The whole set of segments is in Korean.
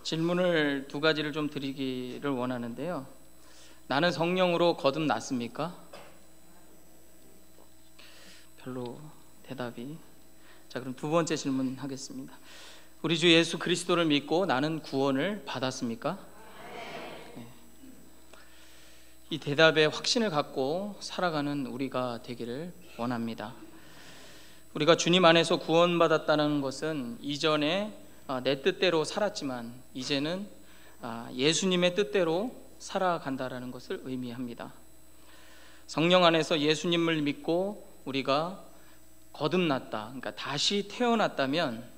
질문을 두 가지를 좀 드리기를 원하는데요. 나는 성령으로 거듭났습니까? 별로 대답이. 자, 그럼 두 번째 질문 하겠습니다. 우리 주 예수 그리스도를 믿고 나는 구원을 받았습니까? 네. 이 대답에 확신을 갖고 살아가는 우리가 되기를 원합니다. 우리가 주님 안에서 구원받았다는 것은 이전에 내 뜻대로 살았지만 이제는 예수님의 뜻대로 살아간다라는 것을 의미합니다. 성령 안에서 예수님을 믿고 우리가 거듭났다, 그러니까 다시 태어났다면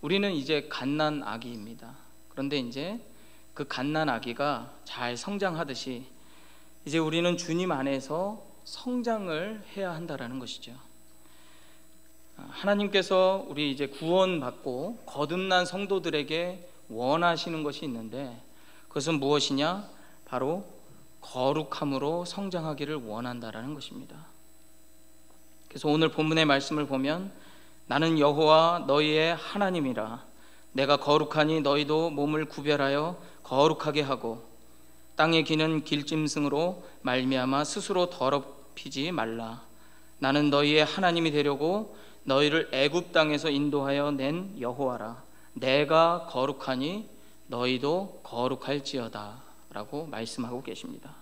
우리는 이제 갓난 아기입니다. 그런데 이제 그 갓난 아기가 잘 성장하듯이 이제 우리는 주님 안에서 성장을 해야 한다라는 것이죠. 하나님께서 우리 이제 구원받고 거듭난 성도들에게 원하시는 것이 있는데 그것은 무엇이냐? 바로 거룩함으로 성장하기를 원한다라는 것입니다. 그래서 오늘 본문의 말씀을 보면 나는 여호와 너희의 하나님이라 내가 거룩하니 너희도 몸을 구별하여 거룩하게 하고 땅에 기는 길짐승으로 말미암아 스스로 더럽히지 말라. 나는 너희의 하나님이 되려고 너희를 애굽 땅에서 인도하여 낸 여호와라. 내가 거룩하니 너희도 거룩할지어다 라고 말씀하고 계십니다.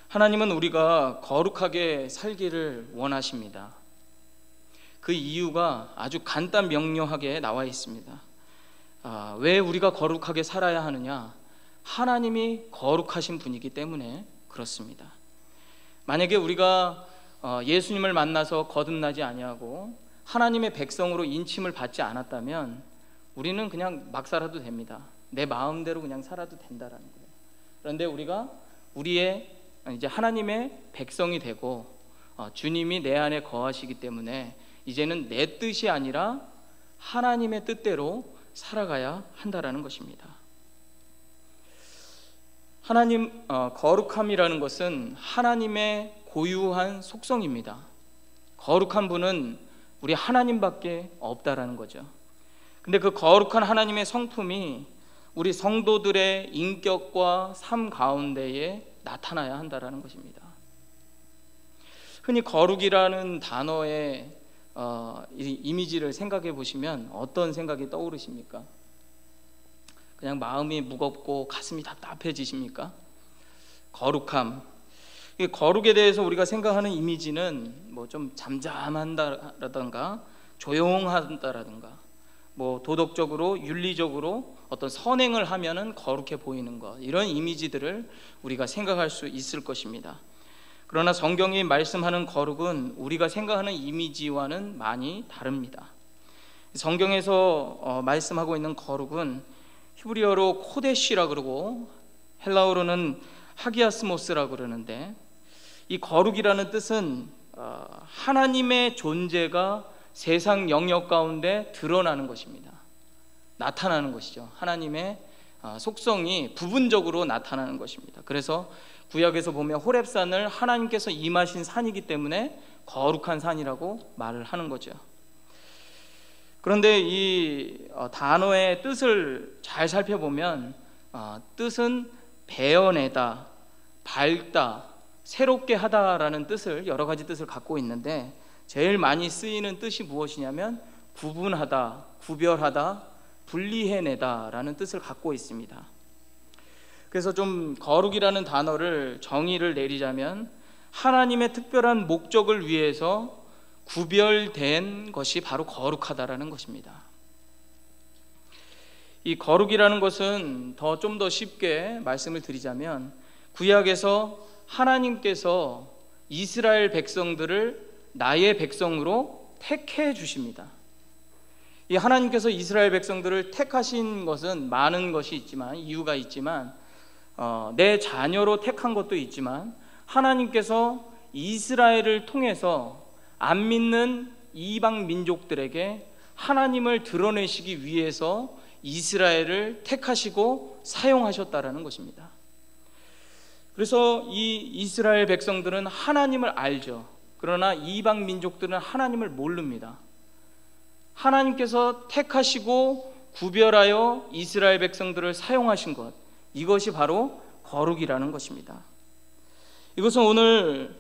하나님은 우리가 거룩하게 살기를 원하십니다. 그 이유가 아주 간단 명료하게 나와 있습니다. 왜 우리가 거룩하게 살아야 하느냐? 하나님이 거룩하신 분이기 때문에 그렇습니다. 만약에 우리가 예수님을 만나서 거듭나지 아니하고 하나님의 백성으로 인침을 받지 않았다면 우리는 그냥 막 살아도 됩니다. 내 마음대로 그냥 살아도 된다라는 거예요. 그런데 우리가 우리의 이제 하나님의 백성이 되고 주님이 내 안에 거하시기 때문에 이제는 내 뜻이 아니라 하나님의 뜻대로 살아가야 한다라는 것입니다. 하나님 거룩함이라는 것은 하나님의 고유한 속성입니다. 거룩한 분은 우리 하나님밖에 없다라는 거죠. 근데 그 거룩한 하나님의 성품이 우리 성도들의 인격과 삶 가운데에 나타나야 한다라는 것입니다. 흔히 거룩이라는 단어의 이미지를 생각해 보시면 어떤 생각이 떠오르십니까? 그냥 마음이 무겁고 가슴이 답답해지십니까? 거룩함. 거룩에 대해서 우리가 생각하는 이미지는 뭐 좀 잠잠한다라든가 조용한다라든가 뭐 도덕적으로 윤리적으로 어떤 선행을 하면은 거룩해 보이는 것, 이런 이미지들을 우리가 생각할 수 있을 것입니다. 그러나 성경이 말씀하는 거룩은 우리가 생각하는 이미지와는 많이 다릅니다. 성경에서 말씀하고 있는 거룩은 히브리어로 코데시라 그러고 헬라어로는 하기아스모스라 그러는데 이 거룩이라는 뜻은 하나님의 존재가 세상 영역 가운데 드러나는 것입니다. 나타나는 것이죠. 하나님의 속성이 부분적으로 나타나는 것입니다. 그래서 구약에서 보면 호렙산을 하나님께서 임하신 산이기 때문에 거룩한 산이라고 말을 하는 거죠. 그런데 이 단어의 뜻을 잘 살펴보면 뜻은 베어내다, 밝다, 새롭게 하다라는 뜻을, 여러 가지 뜻을 갖고 있는데 제일 많이 쓰이는 뜻이 무엇이냐면 구분하다, 구별하다, 분리해내다라는 뜻을 갖고 있습니다. 그래서 좀 거룩이라는 단어를 정의를 내리자면 하나님의 특별한 목적을 위해서 구별된 것이 바로 거룩하다라는 것입니다. 이 거룩이라는 것은 좀 더 쉽게 말씀을 드리자면 구약에서 하나님께서 이스라엘 백성들을 나의 백성으로 택해 주십니다. 이 하나님께서 이스라엘 백성들을 택하신 것은 많은 것이 있지만, 이유가 있지만 내 자녀로 택한 것도 있지만 하나님께서 이스라엘을 통해서 안 믿는 이방 민족들에게 하나님을 드러내시기 위해서 이스라엘을 택하시고 사용하셨다라는 것입니다. 그래서 이 이스라엘 백성들은 하나님을 알죠. 그러나 이방 민족들은 하나님을 모릅니다. 하나님께서 택하시고 구별하여 이스라엘 백성들을 사용하신 것, 이것이 바로 거룩이라는 것입니다. 이것은 오늘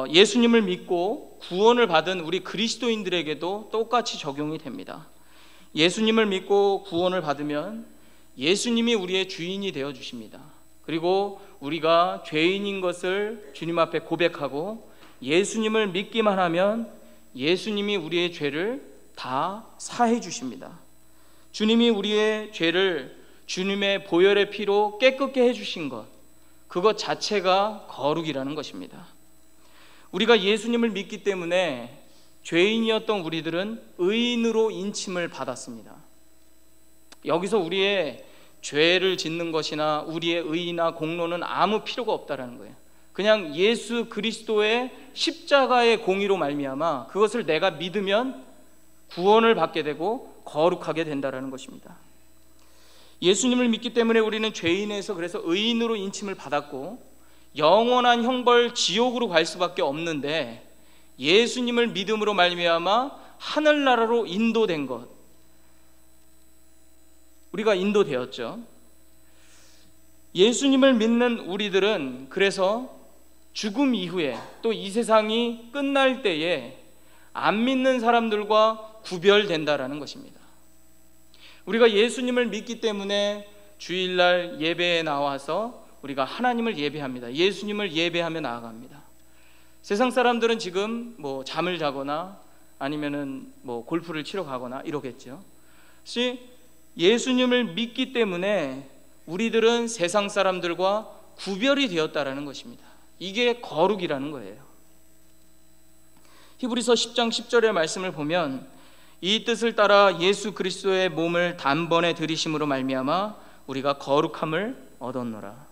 예수님을 믿고 구원을 받은 우리 그리스도인들에게도 똑같이 적용이 됩니다. 예수님을 믿고 구원을 받으면 예수님이 우리의 주인이 되어 주십니다. 그리고 우리가 죄인인 것을 주님 앞에 고백하고 예수님을 믿기만 하면 예수님이 우리의 죄를 다 사해 주십니다. 주님이 우리의 죄를 주님의 보혈의 피로 깨끗게 해주신 것, 그것 자체가 거룩이라는 것입니다. 우리가 예수님을 믿기 때문에 죄인이었던 우리들은 의인으로 인침을 받았습니다. 여기서 우리의 죄를 짓는 것이나 우리의 의의나 공로는 아무 필요가 없다라는 거예요. 그냥 예수 그리스도의 십자가의 공의로 말미암아 그것을 내가 믿으면 구원을 받게 되고 거룩하게 된다라는 것입니다. 예수님을 믿기 때문에 우리는 죄인에서 그래서 의인으로 인침을 받았고 영원한 형벌 지옥으로 갈 수밖에 없는데 예수님을 믿음으로 말미암아 하늘나라로 인도된 것, 우리가 인도되었죠. 예수님을 믿는 우리들은 그래서 죽음 이후에 또 이 세상이 끝날 때에 안 믿는 사람들과 구별된다라는 것입니다. 우리가 예수님을 믿기 때문에 주일날 예배에 나와서 우리가 하나님을 예배합니다. 예수님을 예배하며 나아갑니다. 세상 사람들은 지금 잠을 자거나 아니면은 골프를 치러 가거나 이러겠죠. 혹시 예수님을 믿기 때문에 우리들은 세상 사람들과 구별이 되었다라는 것입니다. 이게 거룩이라는 거예요. 히브리서 10장 10절의 말씀을 보면 이 뜻을 따라 예수 그리스도의 몸을 단번에 들이심으로 말미암아 우리가 거룩함을 얻었노라.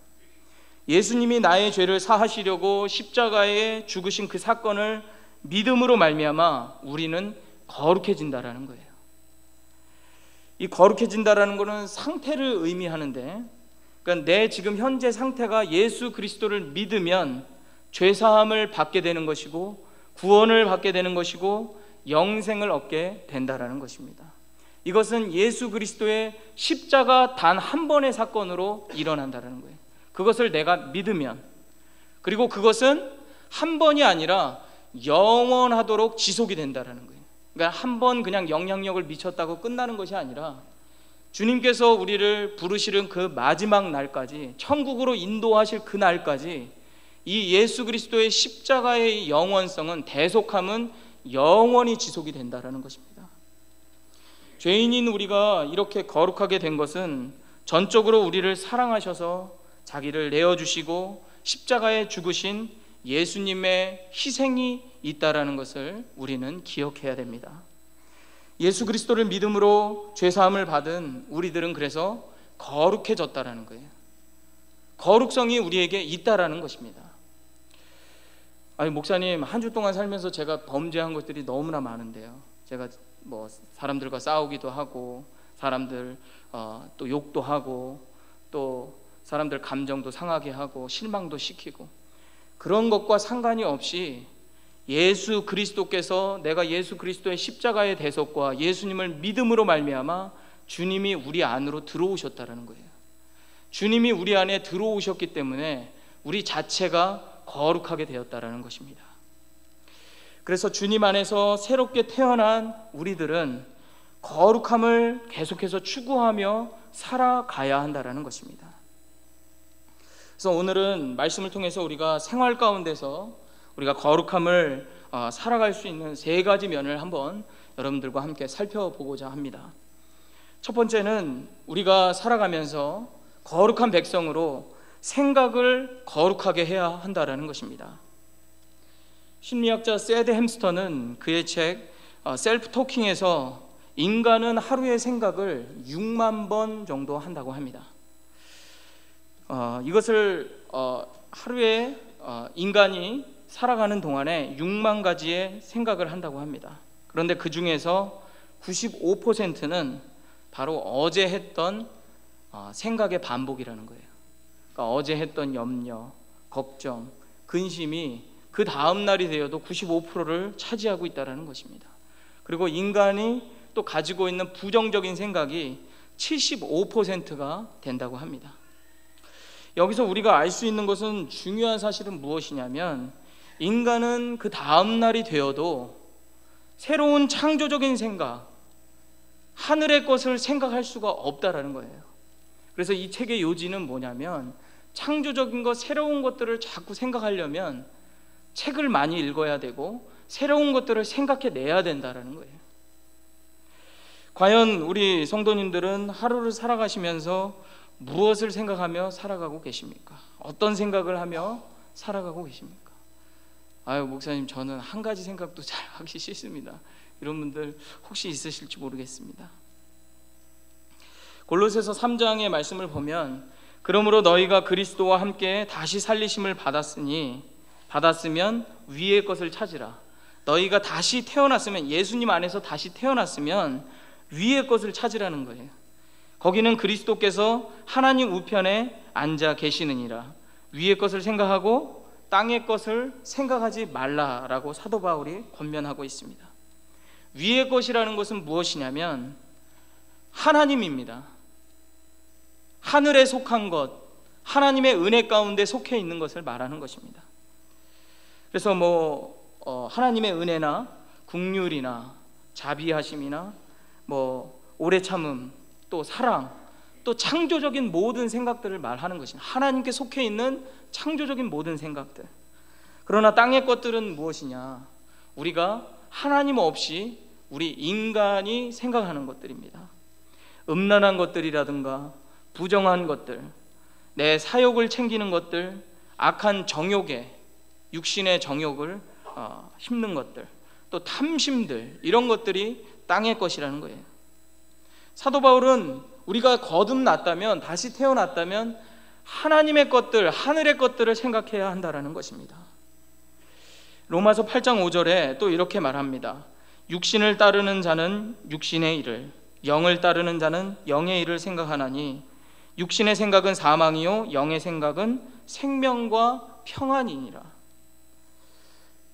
예수님이 나의 죄를 사하시려고 십자가에 죽으신 그 사건을 믿음으로 말미암아 우리는 거룩해진다라는 거예요. 이 거룩해진다라는 것은 상태를 의미하는데, 그러니까 내 지금 현재 상태가 예수 그리스도를 믿으면 죄사함을 받게 되는 것이고 구원을 받게 되는 것이고 영생을 얻게 된다라는 것입니다. 이것은 예수 그리스도의 십자가 단 한 번의 사건으로 일어난다라는 거예요. 그것을 내가 믿으면, 그리고 그것은 한 번이 아니라 영원하도록 지속이 된다라는 거예요. 그러니까 한 번 그냥 영향력을 미쳤다고 끝나는 것이 아니라 주님께서 우리를 부르시는 그 마지막 날까지, 천국으로 인도하실 그 날까지 이 예수 그리스도의 십자가의 영원성은, 대속함은 영원히 지속이 된다라는 것입니다. 죄인인 우리가 이렇게 거룩하게 된 것은 전적으로 우리를 사랑하셔서 자기를 내어주시고 십자가에 죽으신 예수님의 희생이 있다라는 것을 우리는 기억해야 됩니다. 예수 그리스도를 믿음으로 죄사함을 받은 우리들은 그래서 거룩해졌다라는 거예요. 거룩성이 우리에게 있다라는 것입니다. 아니, 목사님, 한 주 동안 살면서 제가 범죄한 것들이 너무나 많은데요. 제가 사람들과 싸우기도 하고, 사람들 또 욕도 하고, 또 사람들 감정도 상하게 하고, 실망도 시키고, 그런 것과 상관이 없이 예수 그리스도께서, 내가 예수 그리스도의 십자가의 대속과 예수님을 믿음으로 말미암아 주님이 우리 안으로 들어오셨다라는 거예요. 주님이 우리 안에 들어오셨기 때문에 우리 자체가 거룩하게 되었다라는 것입니다. 그래서 주님 안에서 새롭게 태어난 우리들은 거룩함을 계속해서 추구하며 살아가야 한다라는 것입니다. 그래서 오늘은 말씀을 통해서 우리가 생활 가운데서 우리가 거룩함을 살아갈 수 있는 세 가지 면을 한번 여러분들과 함께 살펴보고자 합니다. 첫 번째는 우리가 살아가면서 거룩한 백성으로 생각을 거룩하게 해야 한다라는 것입니다. 심리학자 세드 햄스터는 그의 책 셀프 토킹에서 인간은 하루의 생각을 6만 번 정도 한다고 합니다. 이것을 하루에 인간이 살아가는 동안에 6만 가지의 생각을 한다고 합니다. 그런데 그 중에서 95%는 바로 어제 했던 생각의 반복이라는 거예요. 그러니까 어제 했던 염려, 걱정, 근심이 그 다음 날이 되어도 95%를 차지하고 있다는 것입니다. 그리고 인간이 또 가지고 있는 부정적인 생각이 75%가 된다고 합니다. 여기서 우리가 알 수 있는 것은, 중요한 사실은 무엇이냐면, 인간은 그 다음 날이 되어도 새로운 창조적인 생각, 하늘의 것을 생각할 수가 없다라는 거예요. 그래서 이 책의 요지는 뭐냐면, 창조적인 것, 새로운 것들을 자꾸 생각하려면 책을 많이 읽어야 되고 새로운 것들을 생각해 내야 된다라는 거예요. 과연 우리 성도님들은 하루를 살아가시면서 무엇을 생각하며 살아가고 계십니까? 어떤 생각을 하며 살아가고 계십니까? 아유, 목사님, 저는 한 가지 생각도 잘 하기 싫습니다. 이런 분들 혹시 있으실지 모르겠습니다. 골로새서 3장의 말씀을 보면, 그러므로 너희가 그리스도와 함께 다시 살리심을 받았으면 위의 것을 찾으라. 너희가 다시 태어났으면, 예수님 안에서 다시 태어났으면 위의 것을 찾으라는 거예요. 거기는 그리스도께서 하나님 우편에 앉아 계시느니라. 위의 것을 생각하고 땅의 것을 생각하지 말라라고 사도 바울이 권면하고 있습니다. 위의 것이라는 것은 무엇이냐면 하나님입니다. 하늘에 속한 것, 하나님의 은혜 가운데 속해 있는 것을 말하는 것입니다. 그래서 하나님의 은혜나 긍휼이나 자비하심이나 오래 참음, 또 사랑, 또 창조적인 모든 생각들을 말하는 것입니다. 하나님께 속해 있는 창조적인 모든 생각들. 그러나 땅의 것들은 무엇이냐? 우리가 하나님 없이 우리 인간이 생각하는 것들입니다. 음란한 것들이라든가 부정한 것들, 내 사욕을 챙기는 것들, 악한 정욕에, 육신의 정욕을 힘는 것들, 또 탐심들, 이런 것들이 땅의 것이라는 거예요. 사도 바울은 우리가 거듭났다면, 다시 태어났다면 하나님의 것들, 하늘의 것들을 생각해야 한다라는 것입니다. 로마서 8장 5절에 또 이렇게 말합니다. 육신을 따르는 자는 육신의 일을, 영을 따르는 자는 영의 일을 생각하나니 육신의 생각은 사망이요 영의 생각은 생명과 평안이니라.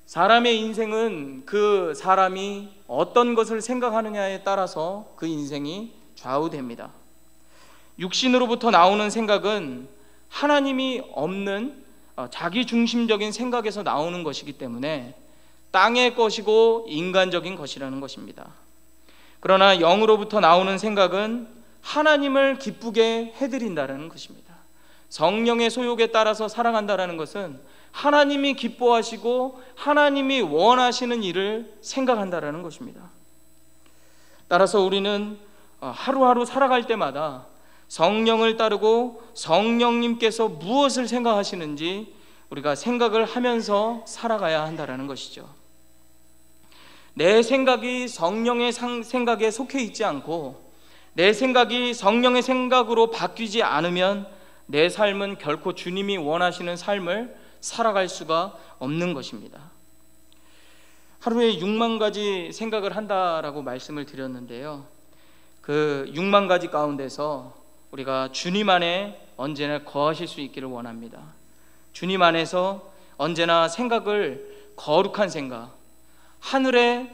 사람의 인생은 그 사람이 어떤 것을 생각하느냐에 따라서 그 인생이 좌우됩니다. 육신으로부터 나오는 생각은 하나님이 없는 자기중심적인 생각에서 나오는 것이기 때문에 땅의 것이고 인간적인 것이라는 것입니다. 그러나 영으로부터 나오는 생각은 하나님을 기쁘게 해드린다는 것입니다. 성령의 소욕에 따라서 살아간다는 것은 하나님이 기뻐하시고 하나님이 원하시는 일을 생각한다는 것입니다. 따라서 우리는 하루하루 살아갈 때마다 성령을 따르고 성령님께서 무엇을 생각하시는지 우리가 생각을 하면서 살아가야 한다는 것이죠. 내 생각이 성령의 생각에 속해 있지 않고 내 생각이 성령의 생각으로 바뀌지 않으면 내 삶은 결코 주님이 원하시는 삶을 살아갈 수가 없는 것입니다. 하루에 6만 가지 생각을 한다라고 말씀을 드렸는데요, 그 6만 가지 가운데서 우리가 주님 안에 언제나 거하실 수 있기를 원합니다. 주님 안에서 언제나 생각을, 거룩한 생각, 하늘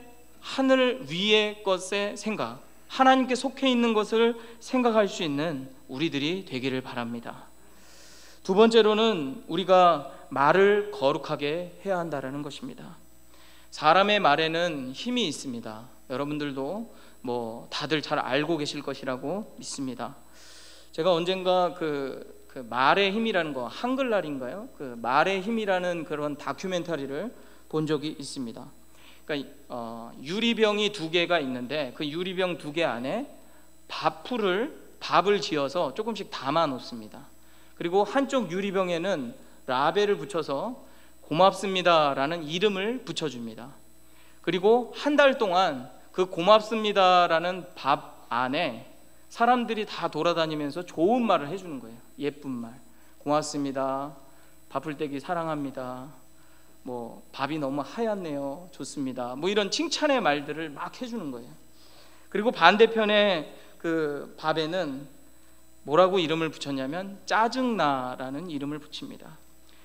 위의 것의 생각, 하나님께 속해 있는 것을 생각할 수 있는 우리들이 되기를 바랍니다. 두 번째로는 우리가 말을 거룩하게 해야 한다는 것입니다. 사람의 말에는 힘이 있습니다. 여러분들도 다들 잘 알고 계실 것이라고 믿습니다. 제가 언젠가 그 말의 힘이라는 거, 한글날인가요? 그 말의 힘이라는 그런 다큐멘터리를 본 적이 있습니다. 그러니까 유리병이 두 개가 있는데 그 유리병 두 개 안에 밥을 지어서 조금씩 담아 놓습니다. 그리고 한쪽 유리병에는 라벨을 붙여서 고맙습니다라는 이름을 붙여줍니다. 그리고 한 달 동안 그 고맙습니다라는 밥 안에 사람들이 다 돌아다니면서 좋은 말을 해주는 거예요. 예쁜 말, 고맙습니다, 밥풀떼기 사랑합니다, 밥이 너무 하얗네요, 좋습니다, 이런 칭찬의 말들을 막 해주는 거예요. 그리고 반대편에 그 밥에는 뭐라고 이름을 붙였냐면 짜증나라는 이름을 붙입니다.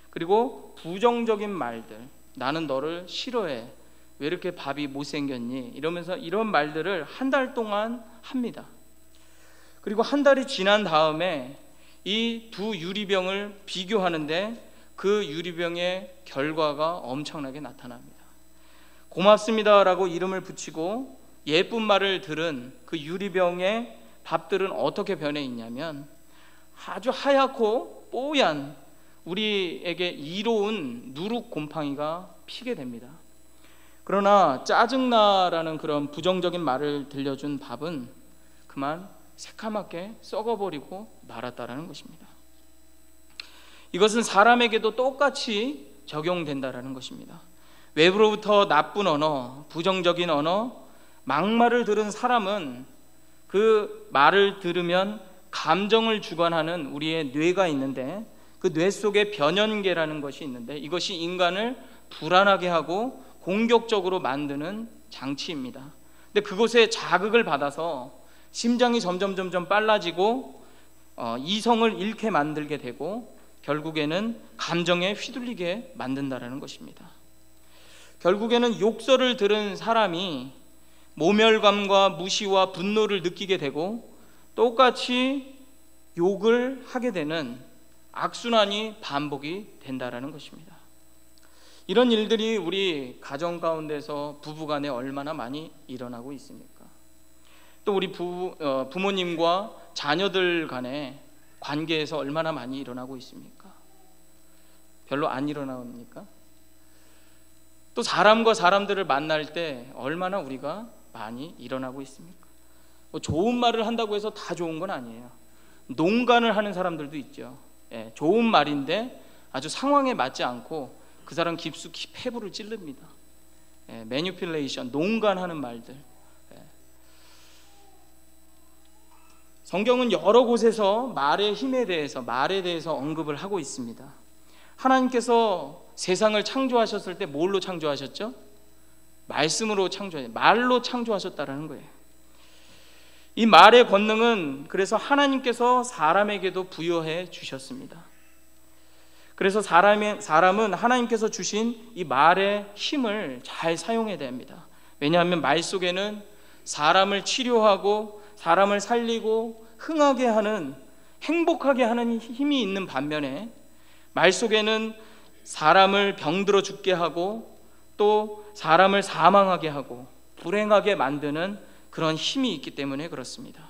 그리고 부정적인 말들, 나는 너를 싫어해, 왜 이렇게 밥이 못생겼니, 이러면서 이런 말들을 한 달 동안 합니다. 그리고 한 달이 지난 다음에 이 두 유리병을 비교하는데 그 유리병의 결과가 엄청나게 나타납니다. 고맙습니다라고 이름을 붙이고 예쁜 말을 들은 그 유리병의 밥들은 어떻게 변해 있냐면 아주 하얗고 뽀얀 우리에게 이로운 누룩 곰팡이가 피게 됩니다. 그러나 짜증나라는 그런 부정적인 말을 들려준 밥은 그만 새카맣게 썩어버리고 말았다라는 것입니다. 이것은 사람에게도 똑같이 적용된다라는 것입니다. 외부로부터 나쁜 언어, 부정적인 언어, 막말을 들은 사람은 그 말을 들으면 감정을 주관하는 우리의 뇌가 있는데 그 뇌 속에 변연계라는 것이 있는데 이것이 인간을 불안하게 하고 공격적으로 만드는 장치입니다. 근데 그곳에 자극을 받아서 심장이 점점 빨라지고 이성을 잃게 만들게 되고 결국에는 감정에 휘둘리게 만든다라는 것입니다. 결국에는 욕설을 들은 사람이 모멸감과 무시와 분노를 느끼게 되고 똑같이 욕을 하게 되는 악순환이 반복이 된다라는 것입니다. 이런 일들이 우리 가정 가운데서 부부간에 얼마나 많이 일어나고 있습니까? 또 우리 부모님과 자녀들 간의 관계에서 얼마나 많이 일어나고 있습니까? 별로 안 일어납니까? 또 사람과 사람들을 만날 때 얼마나 우리가 많이 일어나고 있습니까? 뭐 좋은 말을 한다고 해서 다 좋은 건 아니에요. 농간을 하는 사람들도 있죠. 좋은 말인데 아주 상황에 맞지 않고 그 사람 깊숙이 폐부를 찌릅니다. 매니플레이션, 농간하는 말들. 성경은 여러 곳에서 말의 힘에 대해서, 말에 대해서 언급을 하고 있습니다. 하나님께서 세상을 창조하셨을 때 뭘로 창조하셨죠? 말씀으로 창조하셨어요. 말로 창조하셨다라는 거예요. 이 말의 권능은 그래서 하나님께서 사람에게도 부여해 주셨습니다. 그래서 사람은 하나님께서 주신 이 말의 힘을 잘 사용해야 됩니다. 왜냐하면 말 속에는 사람을 치료하고 사람을 살리고 흥하게 하는, 행복하게 하는 힘이 있는 반면에 말 속에는 사람을 병들어 죽게 하고 또 사람을 사망하게 하고 불행하게 만드는 그런 힘이 있기 때문에 그렇습니다.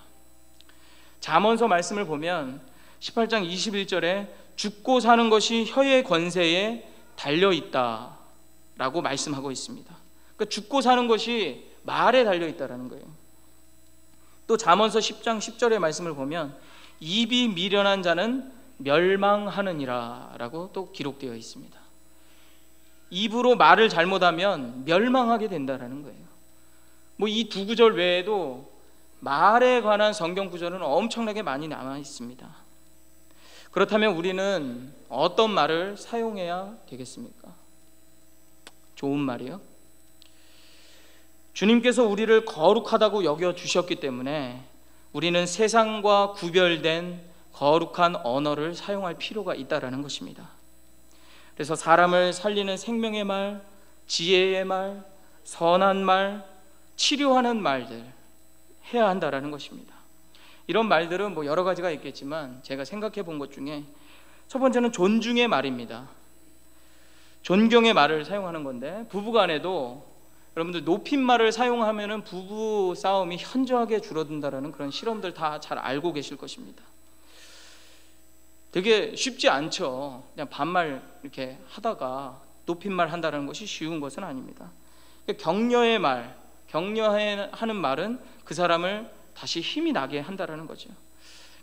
잠언서 말씀을 보면 18장 21절에 죽고 사는 것이 혀의 권세에 달려있다 라고 말씀하고 있습니다. 그러니까 죽고 사는 것이 말에 달려있다라는 거예요. 또 잠언서 10장 10절의 말씀을 보면 입이 미련한 자는 멸망하느니라 라고 또 기록되어 있습니다. 입으로 말을 잘못하면 멸망하게 된다라는 거예요. 뭐 이 두 구절 외에도 말에 관한 성경 구절은 엄청나게 많이 남아 있습니다. 그렇다면 우리는 어떤 말을 사용해야 되겠습니까? 좋은 말이요? 주님께서 우리를 거룩하다고 여겨 주셨기 때문에 우리는 세상과 구별된 거룩한 언어를 사용할 필요가 있다라는 것입니다. 그래서 사람을 살리는 생명의 말, 지혜의 말, 선한 말, 치료하는 말들 해야 한다라는 것입니다. 이런 말들은 뭐 여러 가지가 있겠지만 제가 생각해 본 것 중에 첫 번째는 존중의 말입니다. 존경의 말을 사용하는 건데 부부간에도 여러분들 높임말을 사용하면은 부부 싸움이 현저하게 줄어든다라는 그런 실험들 다 잘 알고 계실 것입니다. 되게 쉽지 않죠. 그냥 반말 이렇게 하다가 높임말 한다는 것이 쉬운 것은 아닙니다. 격려의 말, 격려하는 말은 그 사람을 다시 힘이 나게 한다라는 거죠.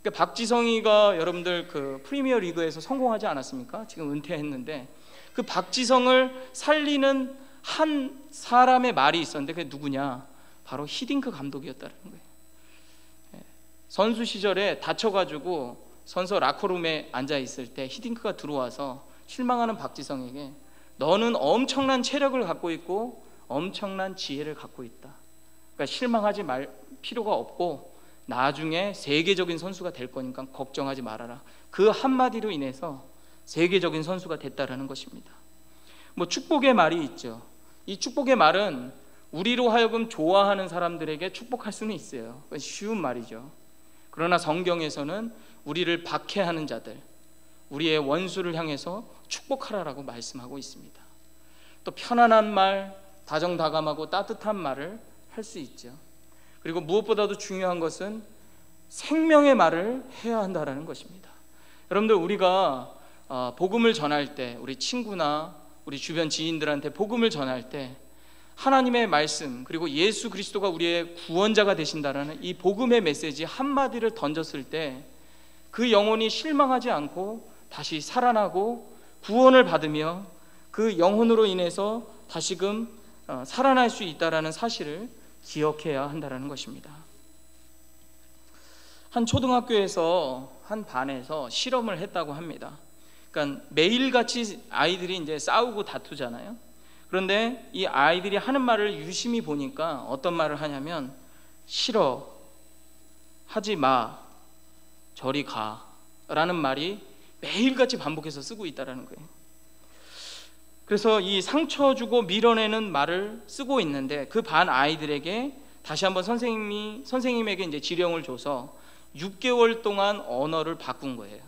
그러니까 박지성이가 여러분들 그 프리미어 리그에서 성공하지 않았습니까? 지금 은퇴했는데 그 박지성을 살리는 한 사람의 말이 있었는데 그게 누구냐? 바로 히딩크 감독이었다는 거예요. 선수 시절에 다쳐가지고 선수 라커룸에 앉아 있을 때 히딩크가 들어와서 실망하는 박지성에게 너는 엄청난 체력을 갖고 있고 엄청난 지혜를 갖고 있다. 그러니까 실망하지 말 필요가 없고 나중에 세계적인 선수가 될 거니까 걱정하지 말아라. 그 한마디로 인해서 세계적인 선수가 됐다라는 것입니다. 뭐 축복의 말이 있죠. 이 축복의 말은 우리로 하여금 좋아하는 사람들에게 축복할 수는 있어요. 쉬운 말이죠. 그러나 성경에서는 우리를 박해하는 자들, 우리의 원수를 향해서 축복하라라고 말씀하고 있습니다. 또 편안한 말, 다정다감하고 따뜻한 말을 할 수 있죠. 그리고 무엇보다도 중요한 것은 생명의 말을 해야 한다라는 것입니다. 여러분들, 우리가 복음을 전할 때, 우리 친구나 우리 주변 지인들한테 복음을 전할 때 하나님의 말씀, 그리고 예수 그리스도가 우리의 구원자가 되신다라는 이 복음의 메시지 한마디를 던졌을 때 그 영혼이 실망하지 않고 다시 살아나고 구원을 받으며 그 영혼으로 인해서 다시금 살아날 수 있다라는 사실을 기억해야 한다는 것입니다. 한 초등학교에서 한 반에서 실험을 했다고 합니다. 그러니까 매일같이 아이들이 이제 싸우고 다투잖아요. 그런데 이 아이들이 하는 말을 유심히 보니까 어떤 말을 하냐면 싫어, 하지 마, 저리 가 라는 말이 매일같이 반복해서 쓰고 있다는 거예요. 그래서 이 상처 주고 밀어내는 말을 쓰고 있는데 그 반 아이들에게 다시 한번 선생님에게 이제 지령을 줘서 6개월 동안 언어를 바꾼 거예요.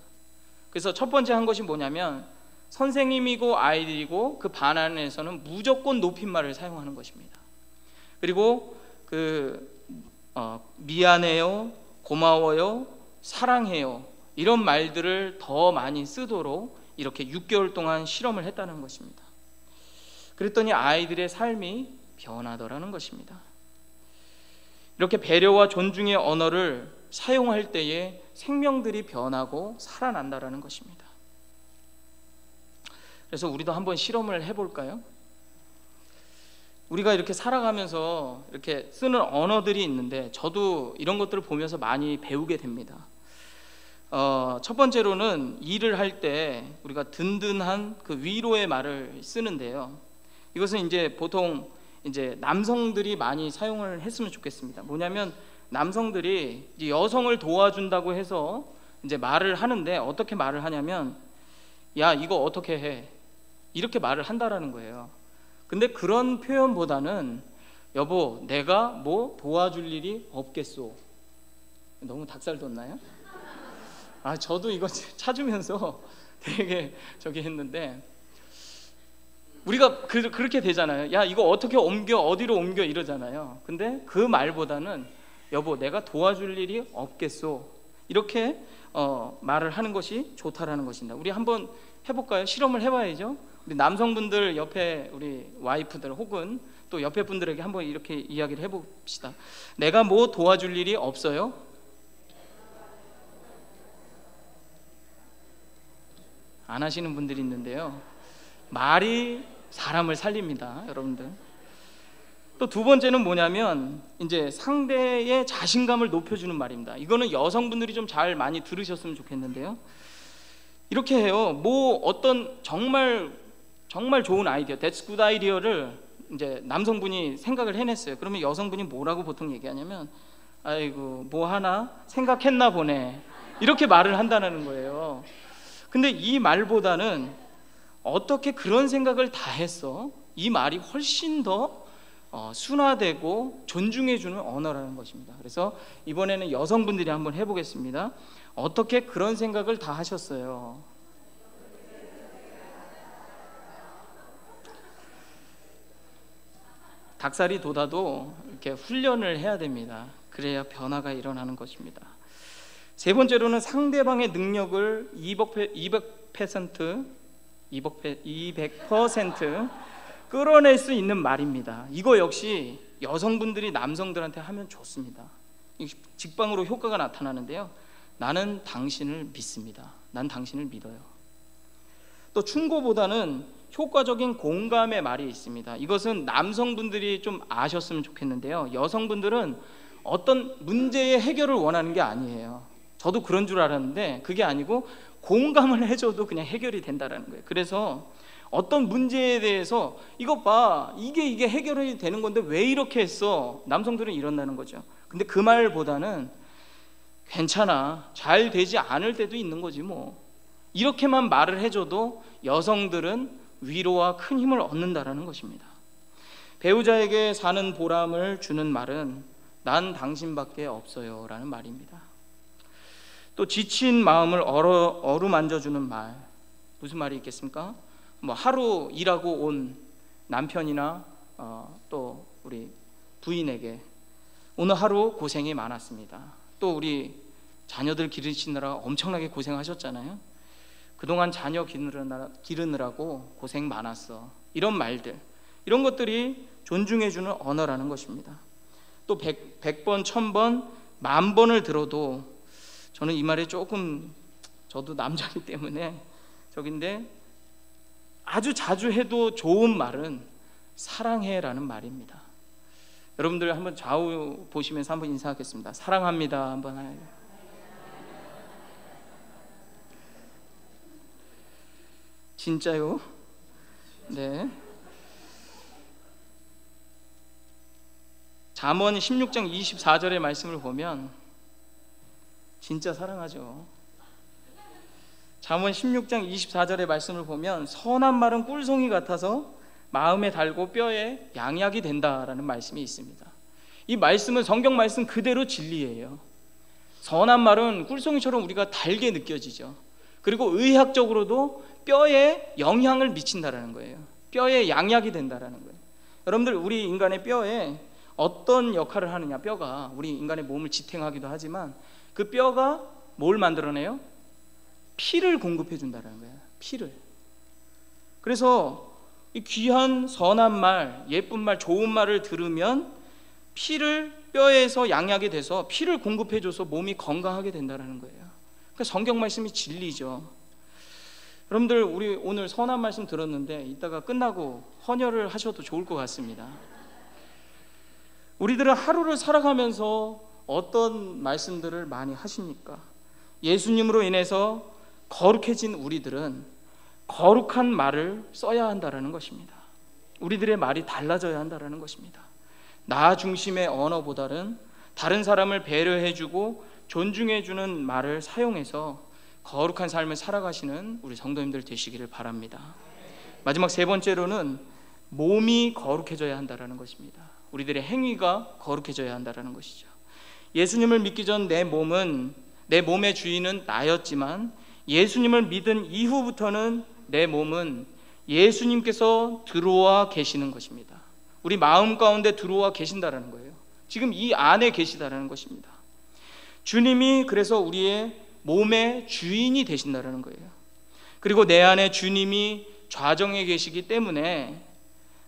그래서 첫 번째 한 것이 뭐냐면 선생님이고 아이들이고 그 반 안에서는 무조건 높임말을 사용하는 것입니다. 그리고 미안해요, 고마워요, 사랑해요, 이런 말들을 더 많이 쓰도록 이렇게 6개월 동안 실험을 했다는 것입니다. 그랬더니 아이들의 삶이 변하더라는 것입니다. 이렇게 배려와 존중의 언어를 사용할 때에 생명들이 변하고 살아난다라는 것입니다. 그래서 우리도 한번 실험을 해볼까요? 우리가 이렇게 살아가면서 이렇게 쓰는 언어들이 있는데 저도 이런 것들을 보면서 많이 배우게 됩니다. 첫 번째로는 일을 할 때 우리가 든든한 그 위로의 말을 쓰는데요. 이것은 이제 보통 이제 남성들이 많이 사용을 했으면 좋겠습니다. 뭐냐면 남성들이 이제 여성을 도와준다고 해서 이제 말을 하는데 어떻게 말을 하냐면 야, 이거 어떻게 해? 이렇게 말을 한다라는 거예요. 근데 그런 표현보다는 여보, 내가 뭐 도와줄 일이 없겠소. 너무 닭살 돋나요? 저도 이거 찾으면서 되게 저기 했는데 우리가 그렇게 되잖아요. 야, 이거 어떻게 옮겨, 어디로 옮겨 이러잖아요. 근데 그 말보다는 여보, 내가 도와줄 일이 없겠소, 이렇게 말을 하는 것이 좋다라는 것입니다. 우리 한번 해볼까요? 실험을 해봐야죠. 우리 남성분들 옆에 우리 와이프들 혹은 또 옆에 분들에게 한번 이렇게 이야기를 해봅시다. 내가 뭐 도와줄 일이 없어요? 안 하시는 분들이 있는데요. 말이 사람을 살립니다, 여러분들. 또 두 번째는 뭐냐면 이제 상대의 자신감을 높여주는 말입니다. 이거는 여성분들이 좀 잘 많이 들으셨으면 좋겠는데요. 이렇게 해요. 뭐 어떤 정말 좋은 아이디어, that's good idea를 이제 남성분이 생각을 해냈어요. 그러면 여성분이 뭐라고 보통 얘기하냐면 아이고, 뭐 하나 생각했나 보네, 이렇게 말을 한다는 거예요. 근데 이 말보다는 어떻게 그런 생각을 다 했어? 이 말이 훨씬 더 순화되고 존중해주는 언어라는 것입니다. 그래서 이번에는 여성분들이 한번 해보겠습니다. 어떻게 그런 생각을 다 하셨어요? 닭살이 돋아도 이렇게 훈련을 해야 됩니다. 그래야 변화가 일어나는 것입니다. 세 번째로는 상대방의 능력을 200% 끌어낼 수 있는 말입니다. 이거 역시 여성분들이 남성들한테 하면 좋습니다. 직방으로 효과가 나타나는데요. 나는 당신을 믿습니다. 난 당신을 믿어요. 또 충고보다는 효과적인 공감의 말이 있습니다. 이것은 남성분들이 좀 아셨으면 좋겠는데요. 여성분들은 어떤 문제의 해결을 원하는 게 아니에요. 저도 그런 줄 알았는데 그게 아니고 공감을 해줘도 그냥 해결이 된다는 거예요. 그래서 어떤 문제에 대해서 이것 봐, 이게 해결이 되는 건데 왜 이렇게 했어? 남성들은 이런다는 거죠. 근데 그 말보다는 괜찮아, 잘 되지 않을 때도 있는 거지 뭐, 이렇게만 말을 해줘도 여성들은 위로와 큰 힘을 얻는다라는 것입니다. 배우자에게 사는 보람을 주는 말은 난 당신밖에 없어요 라는 말입니다. 또 지친 마음을 어루만져주는 말, 무슨 말이 있겠습니까? 뭐 하루 일하고 온 남편이나 또 우리 부인에게 오늘 하루 고생이 많았습니다. 또 우리 자녀들 기르시느라 엄청나게 고생하셨잖아요. 그동안 자녀 기르느라고 고생 많았어. 이런 말들, 이런 것들이 존중해주는 언어라는 것입니다. 또 100번, 1000번, 10,000번을 들어도 저는 이 말에 조금, 저도 남자이기 때문에 저긴데, 아주 자주 해도 좋은 말은 사랑해라는 말입니다. 여러분들 한번 좌우 보시면서 한번 인사하겠습니다. 사랑합니다. 한번 해요. 진짜요? 네. 잠언 16장 24절의 말씀을 보면 진짜 사랑하죠. 잠언 16장 24절의 말씀을 보면 선한 말은 꿀송이 같아서 마음에 달고 뼈에 양약이 된다라는 말씀이 있습니다. 이 말씀은 성경 말씀 그대로 진리예요. 선한 말은 꿀송이처럼 우리가 달게 느껴지죠. 그리고 의학적으로도 뼈에 영향을 미친다라는 거예요. 뼈에 양약이 된다라는 거예요. 여러분들, 우리 인간의 뼈에 어떤 역할을 하느냐, 뼈가 우리 인간의 몸을 지탱하기도 하지만 그 뼈가 뭘 만들어내요? 피를 공급해 준다는 거예요. 피를. 그래서 이 귀한 선한 말, 예쁜 말, 좋은 말을 들으면 피를 뼈에서 양약이 돼서 피를 공급해 줘서 몸이 건강하게 된다는 거예요. 그러니까 성경 말씀이 진리죠. 여러분들, 우리 오늘 선한 말씀 들었는데 이따가 끝나고 헌혈을 하셔도 좋을 것 같습니다. 우리들은 하루를 살아가면서 어떤 말씀들을 많이 하십니까? 예수님으로 인해서 거룩해진 우리들은 거룩한 말을 써야 한다는 것입니다. 우리들의 말이 달라져야 한다는 것입니다. 나 중심의 언어보다는 다른 사람을 배려해주고 존중해주는 말을 사용해서 거룩한 삶을 살아가시는 우리 성도님들 되시기를 바랍니다. 마지막 세 번째로는 몸이 거룩해져야 한다는 것입니다. 우리들의 행위가 거룩해져야 한다는 것이죠. 예수님을 믿기 전 내 몸의 주인은 나였지만 예수님을 믿은 이후부터는 내 몸은 예수님께서 들어와 계시는 것입니다. 우리 마음 가운데 들어와 계신다라는 거예요. 지금 이 안에 계시다라는 것입니다. 주님이 그래서 우리의 몸의 주인이 되신다라는 거예요. 그리고 내 안에 주님이 좌정해 계시기 때문에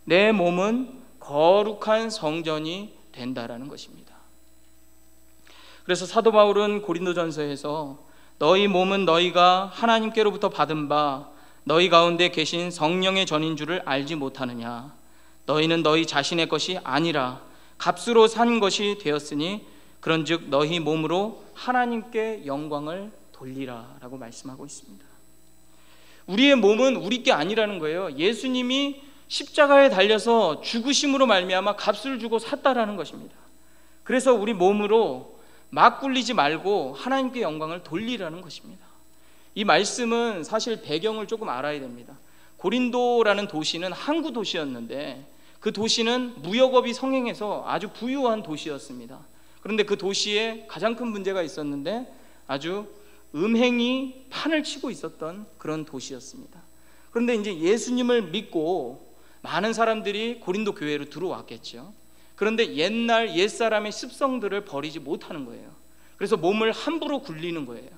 내 몸은 거룩한 성전이 된다라는 것입니다. 그래서 사도 바울은 고린도전서에서 너희 몸은 너희가 하나님께로부터 받은 바 너희 가운데 계신 성령의 전인 줄을 알지 못하느냐. 너희는 너희 자신의 것이 아니라 값으로 산 것이 되었으니 그런즉 너희 몸으로 하나님께 영광을 돌리라 라고 말씀하고 있습니다. 우리의 몸은 우리 게 아니라는 거예요. 예수님이 십자가에 달려서 죽으심으로 말미암아 값을 주고 샀다라는 것입니다. 그래서 우리 몸으로 막 굴리지 말고 하나님께 영광을 돌리라는 것입니다. 이 말씀은 사실 배경을 조금 알아야 됩니다. 고린도라는 도시는 항구 도시였는데 그 도시는 무역업이 성행해서 아주 부유한 도시였습니다. 그런데 그 도시에 가장 큰 문제가 있었는데 아주 음행이 판을 치고 있었던 그런 도시였습니다. 그런데 이제 예수님을 믿고 많은 사람들이 고린도 교회로 들어왔겠죠. 그런데 옛사람의 습성들을 버리지 못하는 거예요. 그래서 몸을 함부로 굴리는 거예요.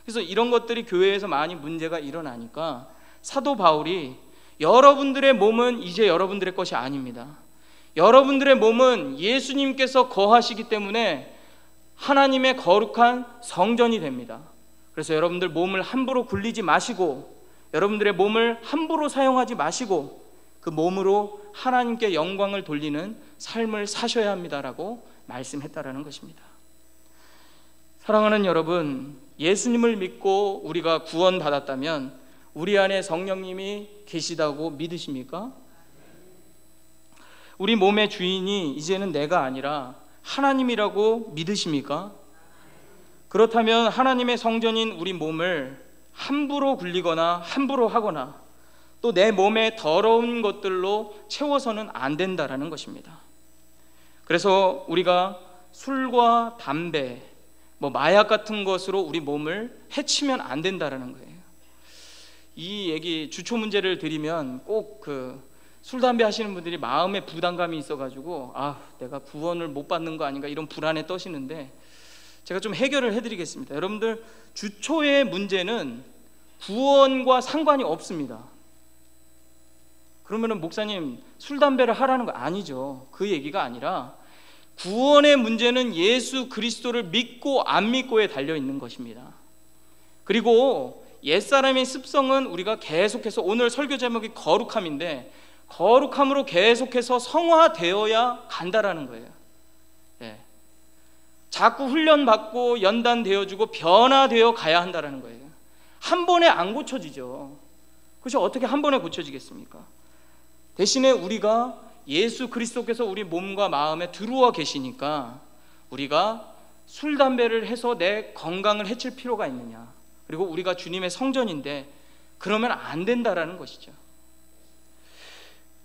그래서 이런 것들이 교회에서 많이 문제가 일어나니까 사도 바울이 여러분들의 몸은 이제 여러분들의 것이 아닙니다. 여러분들의 몸은 예수님께서 거하시기 때문에 하나님의 거룩한 성전이 됩니다. 그래서 여러분들 몸을 함부로 굴리지 마시고 여러분들의 몸을 함부로 사용하지 마시고 그 몸으로 하나님께 영광을 돌리는 삶을 사셔야 합니다라고 말씀했다라는 것입니다. 사랑하는 여러분, 예수님을 믿고 우리가 구원받았다면 우리 안에 성령님이 계시다고 믿으십니까? 우리 몸의 주인이 이제는 내가 아니라 하나님이라고 믿으십니까? 그렇다면 하나님의 성전인 우리 몸을 함부로 굴리거나 함부로 하거나 또 내 몸에 더러운 것들로 채워서는 안 된다라는 것입니다. 그래서 우리가 술과 담배, 뭐 마약 같은 것으로 우리 몸을 해치면 안 된다라는 거예요. 이 얘기 주초 문제를 드리면 꼭 술 담배 하시는 분들이 마음에 부담감이 있어가지고 내가 구원을 못 받는 거 아닌가 이런 불안에 떠시는데, 제가 좀 해결을 해드리겠습니다. 여러분들, 주초의 문제는 구원과 상관이 없습니다. 그러면은 목사님 술 담배를 하라는 거 아니죠. 그 얘기가 아니라 구원의 문제는 예수 그리스도를 믿고 안 믿고에 달려 있는 것입니다. 그리고 옛사람의 습성은 우리가 계속해서, 오늘 설교 제목이 거룩함인데, 거룩함으로 계속해서 성화되어야 간다라는 거예요. 자꾸 훈련받고 연단되어주고 변화되어 가야 한다라는 거예요. 한 번에 안 고쳐지죠. 그것이 어떻게 한 번에 고쳐지겠습니까? 대신에 우리가 예수 그리스도께서 우리 몸과 마음에 들어와 계시니까 우리가 술 담배를 해서 내 건강을 해칠 필요가 있느냐, 그리고 우리가 주님의 성전인데 그러면 안 된다라는 것이죠.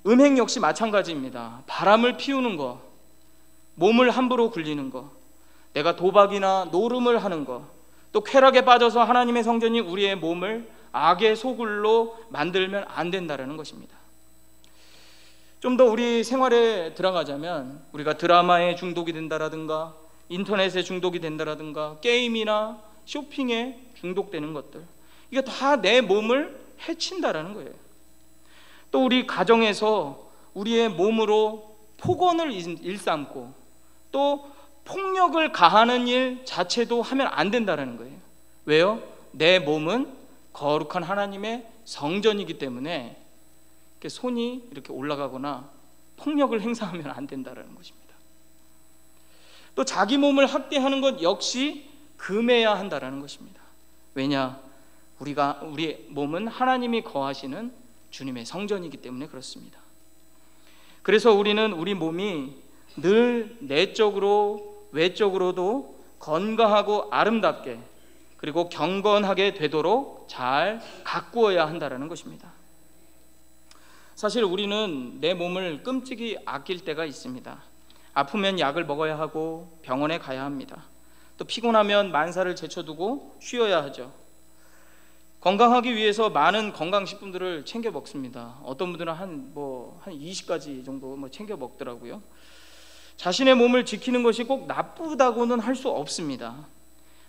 음행 역시 마찬가지입니다. 바람을 피우는 거, 몸을 함부로 굴리는 거, 내가 도박이나 노름을 하는 거, 또 쾌락에 빠져서 하나님의 성전인 우리의 몸을 악의 소굴로 만들면 안 된다라는 것입니다. 좀 더 우리 생활에 들어가자면, 우리가 드라마에 중독이 된다라든가 인터넷에 중독이 된다라든가 게임이나 쇼핑에 중독되는 것들, 이게 다 내 몸을 해친다라는 거예요. 또 우리 가정에서 우리의 몸으로 폭언을 일삼고 또 폭력을 가하는 일 자체도 하면 안 된다라는 거예요. 왜요? 내 몸은 거룩한 하나님의 성전이기 때문에 이렇게 손이 이렇게 올라가거나 폭력을 행사하면 안 된다라는 것입니다. 또 자기 몸을 학대하는 것 역시 금해야 한다라는 것입니다. 왜냐? 우리 몸은 하나님이 거하시는 주님의 성전이기 때문에 그렇습니다. 그래서 우리는 우리 몸이 늘 내적으로 외적으로도 건강하고 아름답게, 그리고 경건하게 되도록 잘 가꾸어야 한다는 것입니다. 사실 우리는 내 몸을 끔찍이 아낄 때가 있습니다. 아프면 약을 먹어야 하고 병원에 가야 합니다. 또 피곤하면 만사를 제쳐두고 쉬어야 하죠. 건강하기 위해서 많은 건강식품들을 챙겨 먹습니다. 어떤 분들은 한 20가지 정도 챙겨 먹더라고요. 자신의 몸을 지키는 것이 꼭 나쁘다고는 할 수 없습니다.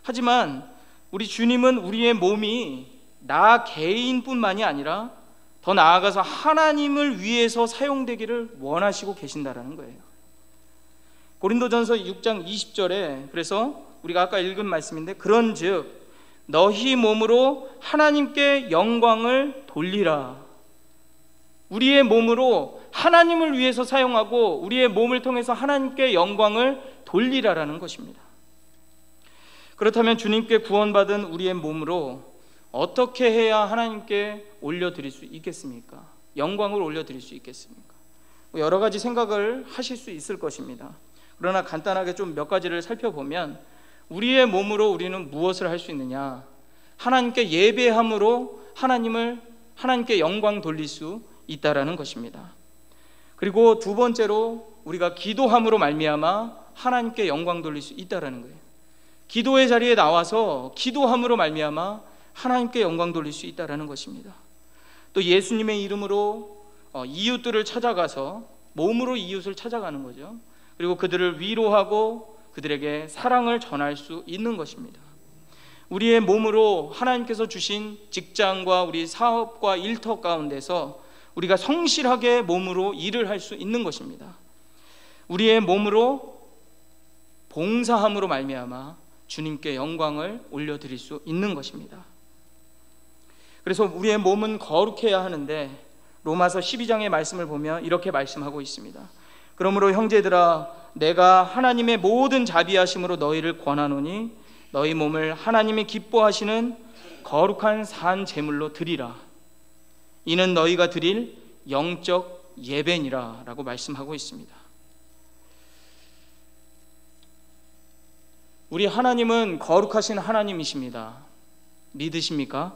하지만 우리 주님은 우리의 몸이 나 개인뿐만이 아니라 더 나아가서 하나님을 위해서 사용되기를 원하시고 계신다라는 거예요. 고린도전서 6장 20절에, 그래서 우리가 아까 읽은 말씀인데, 그런즉 너희 몸으로 하나님께 영광을 돌리라. 우리의 몸으로 하나님을 위해서 사용하고 우리의 몸을 통해서 하나님께 영광을 돌리라라는 것입니다. 그렇다면 주님께 구원받은 우리의 몸으로 어떻게 해야 하나님께 올려드릴 수 있겠습니까? 영광을 올려드릴 수 있겠습니까? 여러 가지 생각을 하실 수 있을 것입니다. 그러나 간단하게 좀 몇 가지를 살펴보면, 우리의 몸으로 우리는 무엇을 할 수 있느냐? 하나님께 예배함으로 하나님께 영광 돌릴 수 있다라는 것입니다. 그리고 두 번째로 우리가 기도함으로 말미암아 하나님께 영광 돌릴 수 있다라는 거예요. 기도의 자리에 나와서 기도함으로 말미암아 하나님께 영광 돌릴 수 있다라는 것입니다. 또 예수님의 이름으로 이웃들을 찾아가서 몸으로 이웃을 찾아가는 거죠. 그리고 그들을 위로하고 그들에게 사랑을 전할 수 있는 것입니다. 우리의 몸으로 하나님께서 주신 직장과 우리 사업과 일터 가운데서 우리가 성실하게 몸으로 일을 할 수 있는 것입니다. 우리의 몸으로 봉사함으로 말미암아 주님께 영광을 올려드릴 수 있는 것입니다. 그래서 우리의 몸은 거룩해야 하는데, 로마서 12장의 말씀을 보면 이렇게 말씀하고 있습니다. 그러므로 형제들아, 내가 하나님의 모든 자비하심으로 너희를 권하노니 너희 몸을 하나님이 기뻐하시는 거룩한 산 제물로 드리라. 이는 너희가 드릴 영적 예배니라 라고 말씀하고 있습니다. 우리 하나님은 거룩하신 하나님이십니다. 믿으십니까?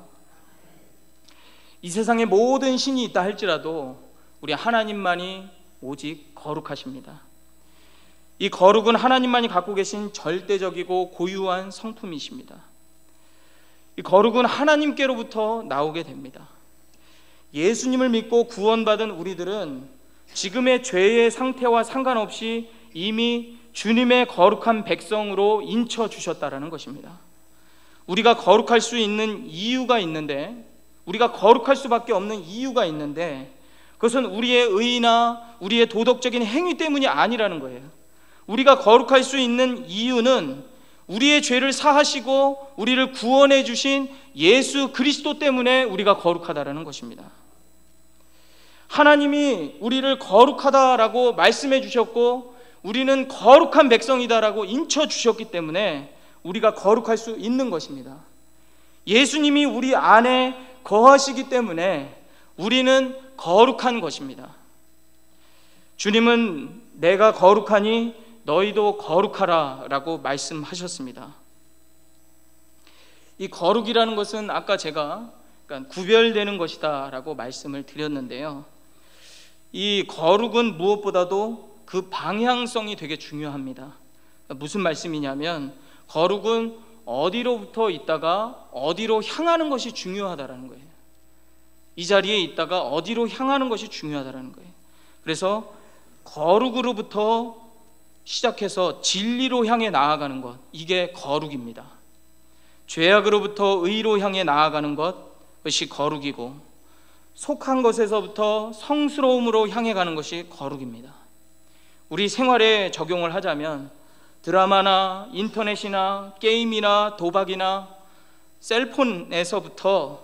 이 세상에 모든 신이 있다 할지라도 우리 하나님만이 오직 거룩하십니다. 이 거룩은 하나님만이 갖고 계신 절대적이고 고유한 성품이십니다. 이 거룩은 하나님께로부터 나오게 됩니다. 예수님을 믿고 구원받은 우리들은 지금의 죄의 상태와 상관없이 이미 주님의 거룩한 백성으로 인쳐 주셨다라는 것입니다. 우리가 거룩할 수 있는 이유가 있는데, 우리가 거룩할 수밖에 없는 이유가 있는데, 그것은 우리의 의나 우리의 도덕적인 행위 때문이 아니라는 거예요. 우리가 거룩할 수 있는 이유는 우리의 죄를 사하시고 우리를 구원해 주신 예수 그리스도 때문에 우리가 거룩하다라는 것입니다. 하나님이 우리를 거룩하다라고 말씀해 주셨고 우리는 거룩한 백성이다라고 인쳐 주셨기 때문에 우리가 거룩할 수 있는 것입니다. 예수님이 우리 안에 거하시기 때문에 우리는 거룩한 것입니다. 주님은 내가 거룩하니 너희도 거룩하라 라고 말씀하셨습니다. 이 거룩이라는 것은 아까 제가 구별되는 것이다 라고 말씀을 드렸는데요, 이 거룩은 무엇보다도 그 방향성이 되게 중요합니다. 무슨 말씀이냐면 거룩은 어디로부터 있다가 어디로 향하는 것이 중요하다라는 거예요. 이 자리에 있다가 어디로 향하는 것이 중요하다라는 거예요. 그래서 거룩으로부터 시작해서 진리로 향해 나아가는 것, 이게 거룩입니다. 죄악으로부터 의로 향해 나아가는 것이 거룩이고, 속한 것에서부터 성스러움으로 향해 가는 것이 거룩입니다. 우리 생활에 적용을 하자면 드라마나 인터넷이나 게임이나 도박이나 셀폰에서부터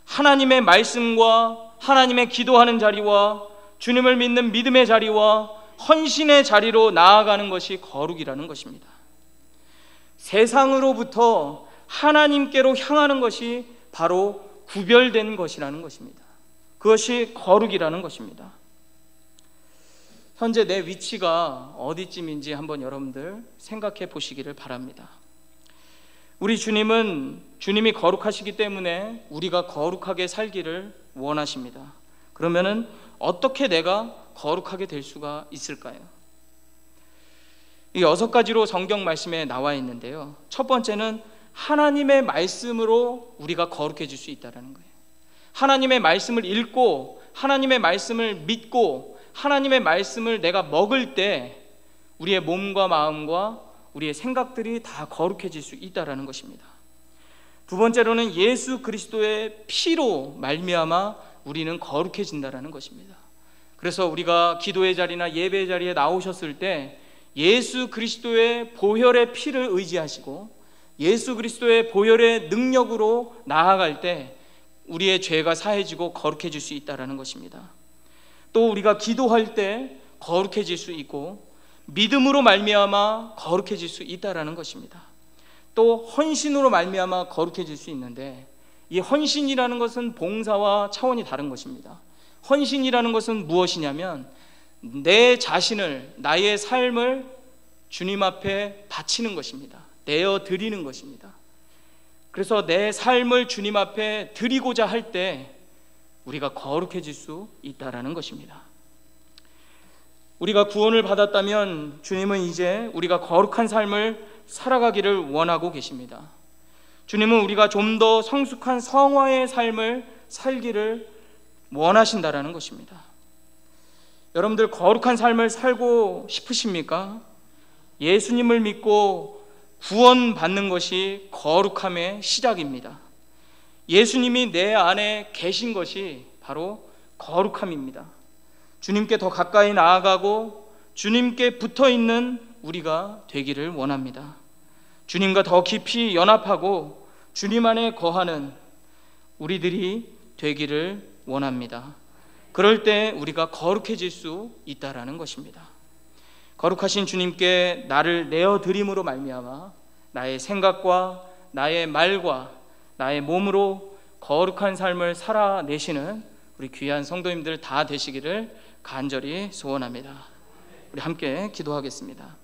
하나님의 말씀과 하나님의 기도하는 자리와 주님을 믿는 믿음의 자리와 헌신의 자리로 나아가는 것이 거룩이라는 것입니다. 세상으로부터 하나님께로 향하는 것이 바로 구별된 것이라는 것입니다. 그것이 거룩이라는 것입니다. 현재 내 위치가 어디쯤인지 한번 여러분들 생각해 보시기를 바랍니다. 우리 주님은 주님이 거룩하시기 때문에 우리가 거룩하게 살기를 원하십니다. 그러면은 어떻게 내가 거룩하게 될 수가 있을까요? 이 6가지로 성경 말씀에 나와 있는데요, 첫 번째는 하나님의 말씀으로 우리가 거룩해질 수 있다는 거예요. 하나님의 말씀을 읽고 하나님의 말씀을 믿고 하나님의 말씀을 내가 먹을 때 우리의 몸과 마음과 우리의 생각들이 다 거룩해질 수 있다는 것입니다. 두 번째로는 예수 그리스도의 피로 말미암아 우리는 거룩해진다는 것입니다. 그래서 우리가 기도의 자리나 예배의 자리에 나오셨을 때 예수 그리스도의 보혈의 피를 의지하시고 예수 그리스도의 보혈의 능력으로 나아갈 때 우리의 죄가 사해지고 거룩해질 수 있다는 것입니다. 또 우리가 기도할 때 거룩해질 수 있고 믿음으로 말미암아 거룩해질 수 있다는 것입니다. 또 헌신으로 말미암아 거룩해질 수 있는데, 이 헌신이라는 것은 봉사와 차원이 다른 것입니다. 헌신이라는 것은 무엇이냐면 내 자신을, 나의 삶을 주님 앞에 바치는 것입니다. 내어드리는 것입니다. 그래서 내 삶을 주님 앞에 드리고자 할 때 우리가 거룩해질 수 있다는 것입니다. 우리가 구원을 받았다면 주님은 이제 우리가 거룩한 삶을 살아가기를 원하고 계십니다. 주님은 우리가 좀 더 성숙한 성화의 삶을 살기를 원하신다라는 것입니다. 여러분들 거룩한 삶을 살고 싶으십니까? 예수님을 믿고 구원받는 것이 거룩함의 시작입니다. 예수님이 내 안에 계신 것이 바로 거룩함입니다. 주님께 더 가까이 나아가고 주님께 붙어있는 우리가 되기를 원합니다. 주님과 더 깊이 연합하고 주님 안에 거하는 우리들이 되기를 원합니다. 그럴 때 우리가 거룩해질 수 있다라는 것입니다. 거룩하신 주님께 나를 내어드림으로 말미암아 나의 생각과 나의 말과 나의 몸으로 거룩한 삶을 살아내시는 우리 귀한 성도님들 다 되시기를 간절히 소원합니다. 우리 함께 기도하겠습니다.